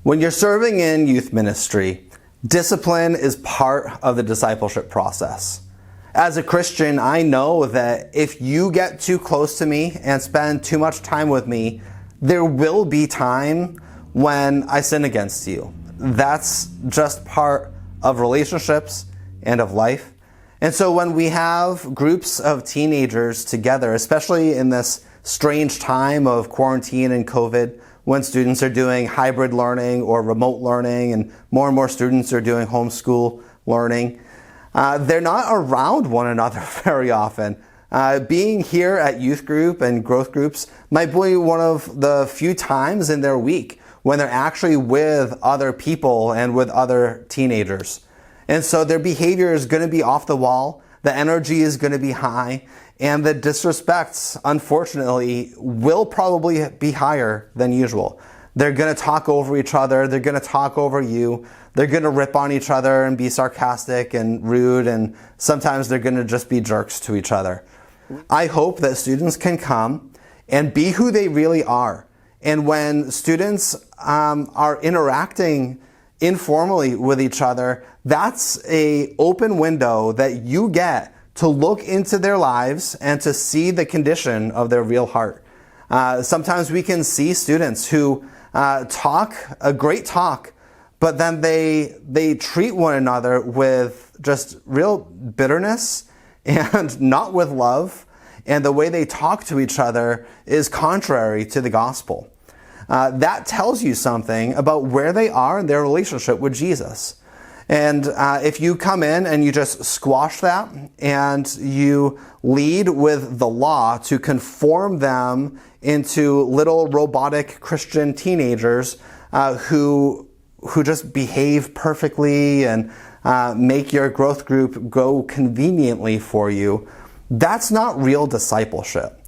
When you're serving in youth ministry, discipline is part of the discipleship process. As a Christian, I know that if you get too close to me and spend too much time with me, there will be time when I sin against you. That's just part of relationships and of life. And so when we have groups of teenagers together, especially in this strange time of quarantine and COVID, when students are doing hybrid learning or remote learning and more students are doing homeschool learning, they're not around one another very often. Being here at youth group and growth groups might be one of the few times in their week when they're actually with other people and with other teenagers. And so their behavior is going to be off the wall, the energy is going to be high, and the disrespects, unfortunately, will probably be higher than usual. They're going to talk over each other, they're going to talk over you, they're going to rip on each other and be sarcastic and rude, and sometimes they're going to just be jerks to each other. I hope that students can come and be who they really are. And when students are interacting informally with each other, that's an open window that you get to look into their lives and to see the condition of their real heart. Sometimes we can see students who talk a great talk, but then they treat one another with just real bitterness and not with love, and the way they talk to each other is contrary to the gospel. That tells you something about where they are in their relationship with Jesus. And if you come in and you just squash that and you lead with the law to conform them into little robotic Christian teenagers who just behave perfectly and make your growth group go conveniently for you, that's not real discipleship.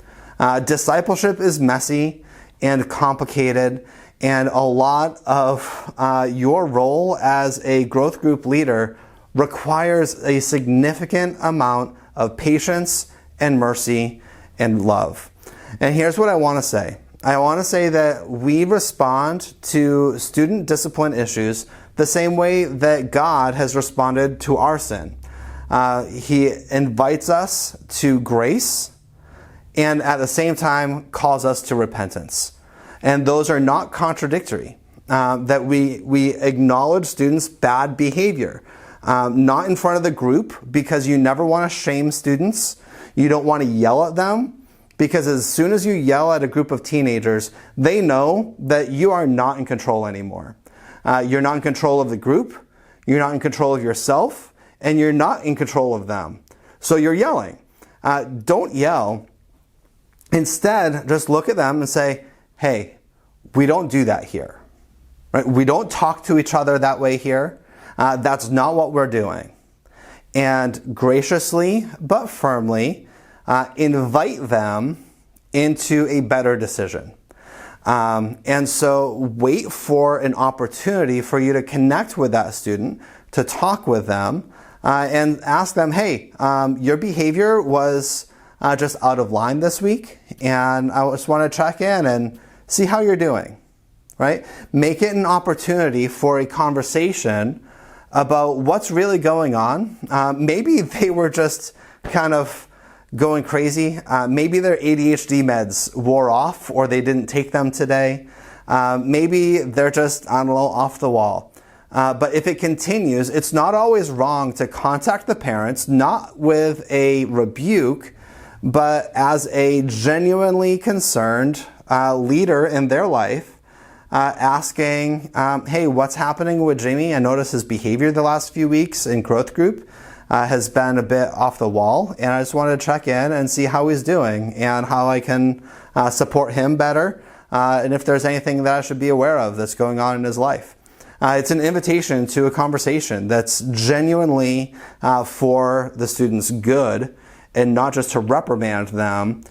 Discipleship is messy and complicated, and a lot of your role as a growth group leader requires a significant amount of patience and mercy and love. And here's what I want to say. I want to say that we respond to student discipline issues the same way that God has responded to our sin. He invites us to grace and at the same time calls us to repentance. And those are not contradictory. That we acknowledge students' bad behavior, not in front of the group because you never want to shame students. You don't want to yell at them because as soon as you yell at a group of teenagers, they know that you are not in control anymore. You're not in control of the group, you're not in control of yourself, and you're not in control of them. So you're yelling. Don't yell. Instead, just look at them and say, hey, we don't do that here. Right? We don't talk to each other that way here. That's not what we're doing. And graciously but firmly invite them into a better decision. And so wait for an opportunity for you to connect with that student, to talk with them, and ask them, hey, your behavior was just out of line this week, and I just want to check in and see how you're doing, right? Make it an opportunity for a conversation about what's really going on. Maybe they were just kind of going crazy. Maybe their ADHD meds wore off or they didn't take them today. Maybe they're just, I don't know, off the wall. But if it continues, it's not always wrong to contact the parents, not with a rebuke, but as a genuinely concerned leader in their life, asking, hey, what's happening with Jamie? I noticed his behavior the last few weeks in growth group has been a bit off the wall, and I just wanted to check in and see how he's doing and how I can support him better, and if there's anything that I should be aware of that's going on in his life. It's an invitation to a conversation that's genuinely for the student's good and not just to reprimand them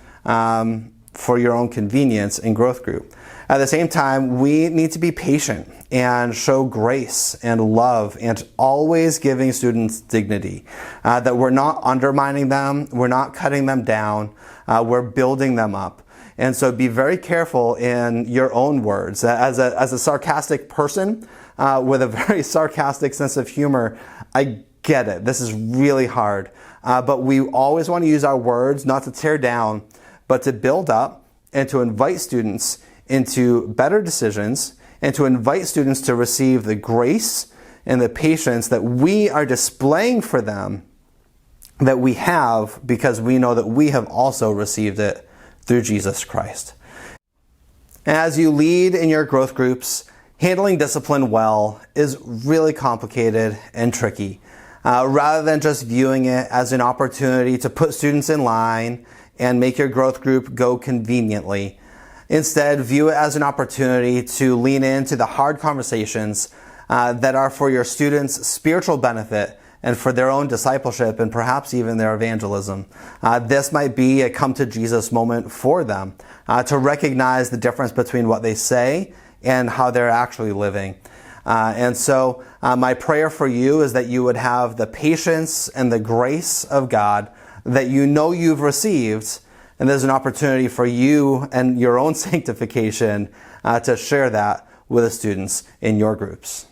for your own convenience in growth group. At the same time, we need to be patient and show grace and love and always giving students dignity. That we're not undermining them, we're not cutting them down, we're building them up. And so be very careful in your own words. As a sarcastic person with a very sarcastic sense of humor, I get it. This is really hard. But we always want to use our words not to tear down, but to build up and to invite students into better decisions and to invite students to receive the grace and the patience that we are displaying for them, that we have because we know that we have also received it through Jesus Christ. As you lead in your growth groups, handling discipline well is really complicated and tricky. Rather than just viewing it as an opportunity to put students in line and make your growth group go conveniently, instead view it as an opportunity to lean into the hard conversations that are for your students' spiritual benefit and for their own discipleship and perhaps even their evangelism. This might be a come to Jesus moment for them to recognize the difference between what they say and how they're actually living. And so my prayer for you is that you would have the patience and the grace of God that you know you've received, and there's an opportunity for you and your own sanctification to share that with the students in your groups.